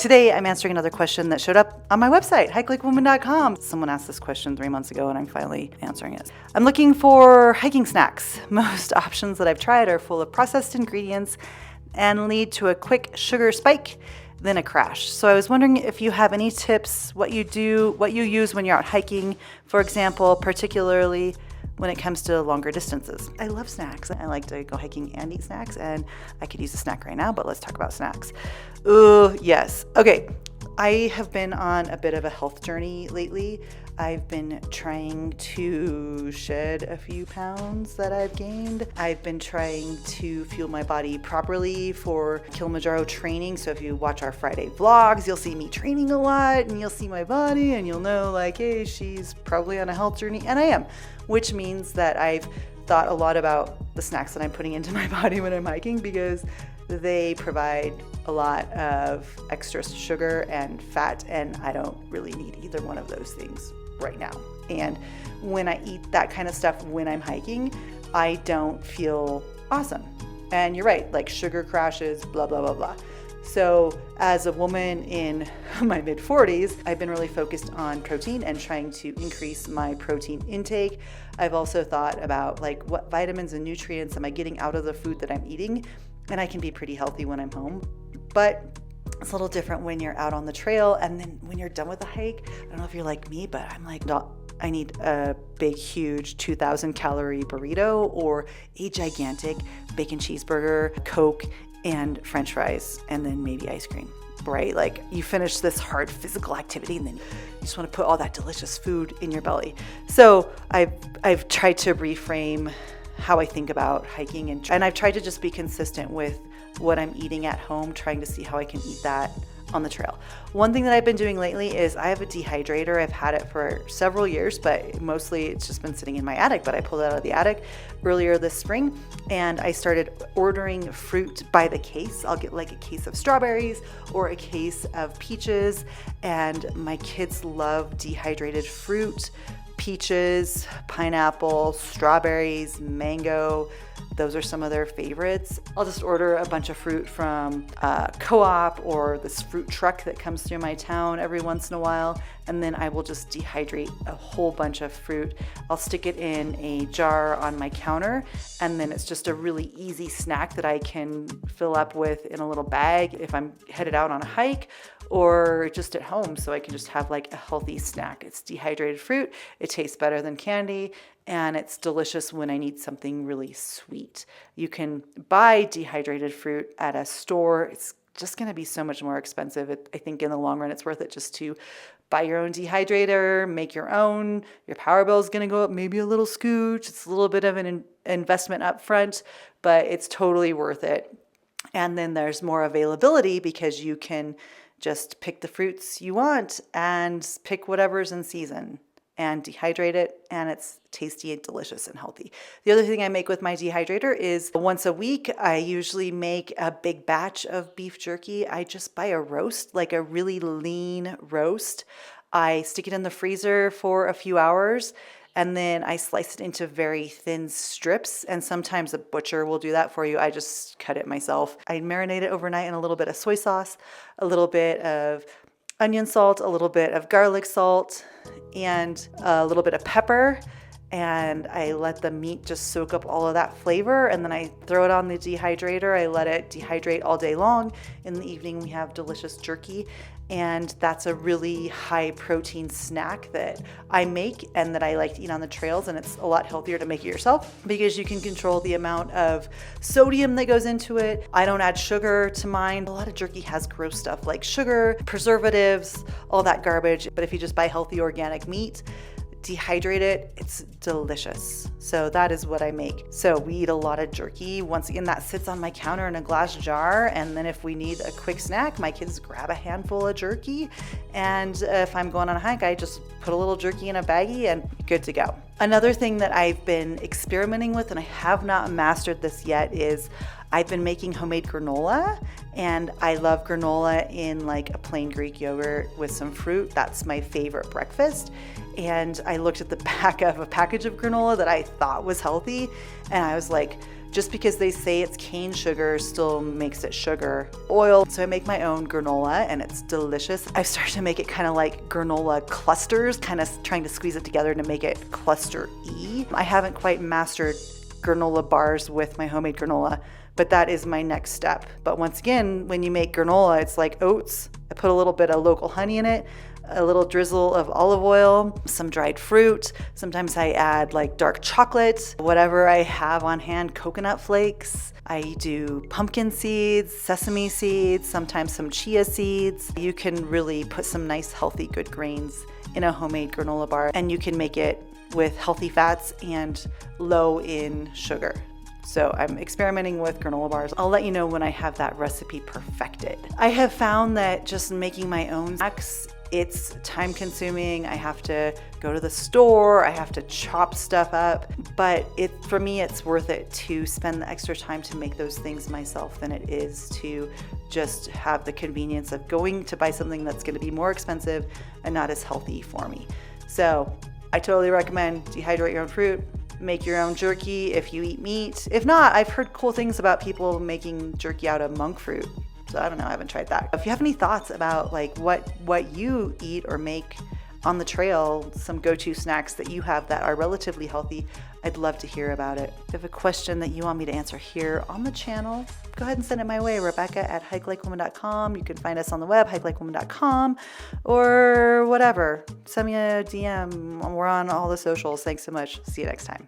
Today, I'm answering another question that showed up on my website, hikelikewoman.com. Someone asked this question 3 months ago, and I'm finally answering it. I'm looking for hiking snacks. Most options that I've tried are full of processed ingredients and lead to a quick sugar spike, then a crash. So I was wondering if you have any tips, what you use when you're out hiking, for example, particularly when it comes to longer distances. I love snacks. I like to go hiking and eat snacks, and I could use a snack right now, but let's talk about snacks. Ooh, yes. Okay. I have been on a bit of a health journey lately. I've been trying to shed a few pounds that I've gained. I've been trying to fuel my body properly for Kilimanjaro training. So if you watch our Friday vlogs, you'll see me training a lot, and you'll see my body, and you'll know like, hey, she's probably on a health journey, and I am, which means that I've thought a lot about the snacks that I'm putting into my body when I'm hiking, because they provide a lot of extra sugar and fat, and I don't really need either one of those things right now. And when I eat that kind of stuff when I'm hiking, I don't feel awesome. And you're right, like sugar crashes, blah, blah, blah, blah. So as a woman in my mid-40s, I've been really focused on protein and trying to increase my protein intake. I've also thought about like what vitamins and nutrients am I getting out of the food that I'm eating? And I can be pretty healthy when I'm home, but it's a little different when you're out on the trail. And then when you're done with the hike, I don't know if you're like me, but I'm like, no, I need a big, huge 2,000 calorie burrito or a gigantic bacon cheeseburger, Coke, and French fries, and then maybe ice cream, right? Like you finish this hard physical activity and then you just want to put all that delicious food in your belly. So I've tried to reframe how I think about hiking, and I've tried to just be consistent with what I'm eating at home, trying to see how I can eat that on the trail. One thing that I've been doing lately is I have a dehydrator. I've had it for several years, but mostly it's just been sitting in my attic, but I pulled it out of the attic earlier this spring, and I started ordering fruit by the case. I'll get like a case of strawberries or a case of peaches, and my kids love dehydrated fruit. Peaches, pineapple, strawberries, mango. Those are some of their favorites. I'll just order a bunch of fruit from Co-op or this fruit truck that comes through my town every once in a while, and then I will just dehydrate a whole bunch of fruit. I'll stick it in a jar on my counter, and then it's just a really easy snack that I can fill up with in a little bag if I'm headed out on a hike or just at home, so I can just have like a healthy snack. It's dehydrated fruit, it tastes better than candy, and it's delicious when I need something really sweet. You can buy dehydrated fruit at a store. It's just gonna be so much more expensive. I think in the long run, it's worth it just to buy your own dehydrator, make your own. Your power bill is gonna go up maybe a little scooch. It's a little bit of an investment up front, but it's totally worth it. And then there's more availability because you can just pick the fruits you want and pick whatever's in season and dehydrate it, and it's tasty and delicious and healthy. The other thing I make with my dehydrator is once a week, I usually make a big batch of beef jerky. I just buy a roast, like a really lean roast. I stick it in the freezer for a few hours, and then I slice it into very thin strips, and sometimes a butcher will do that for you. I just cut it myself. I marinate it overnight in a little bit of soy sauce, a little bit of onion salt, a little bit of garlic salt, and a little bit of pepper. And I let the meat just soak up all of that flavor, and then I throw it on the dehydrator. I let it dehydrate all day long. In the evening, we have delicious jerky, and that's a really high protein snack that I make and that I like to eat on the trails, and it's a lot healthier to make it yourself because you can control the amount of sodium that goes into it. I don't add sugar to mine. A lot of jerky has gross stuff like sugar, preservatives, all that garbage, but if you just buy healthy organic meat, dehydrate it, it's delicious. So that is what I make. So we eat a lot of jerky. Once again, that sits on my counter in a glass jar, and then if we need a quick snack, my kids grab a handful of jerky, and if I'm going on a hike, I just put a little jerky in a baggie and good to go. Another thing that I've been experimenting with, and I have not mastered this yet, is I've been making homemade granola, and I love granola in like a plain Greek yogurt with some fruit. That's my favorite breakfast. And I looked at the back of a package of granola that I thought was healthy, and I was like, Just because they say it's cane sugar still makes it sugar. Oil, so I make my own granola and it's delicious. I've started to make it kind of like granola clusters, kind of trying to squeeze it together to make it cluster-y. I haven't quite mastered granola bars with my homemade granola, but that is my next step. But once again, when you make granola, it's like oats. I put a little bit of local honey in it, a little drizzle of olive oil, some dried fruit. Sometimes I add like dark chocolate, whatever I have on hand, coconut flakes. I do pumpkin seeds, sesame seeds, sometimes some chia seeds. You can really put some nice, healthy, good grains in a homemade granola bar, and you can make it with healthy fats and low in sugar. So I'm experimenting with granola bars. I'll let you know when I have that recipe perfected. I have found that just making my own snacks, it's time consuming. I have to go to the store, I have to chop stuff up, but for me, it's worth it to spend the extra time to make those things myself than it is to just have the convenience of going to buy something that's gonna be more expensive and not as healthy for me. So I totally recommend dehydrate your own fruit, make your own jerky if you eat meat. If not, I've heard cool things about people making jerky out of monk fruit. So I don't know, I haven't tried that. If you have any thoughts about like what you eat or make on the trail, some go-to snacks that you have that are relatively healthy, I'd love to hear about it. If you have a question that you want me to answer here on the channel, go ahead and send it my way, Rebecca@hikelikewoman.com. You can find us on the web, hikelikewoman.com, or whatever. Send me a DM. We're on all the socials. Thanks so much. See you next time.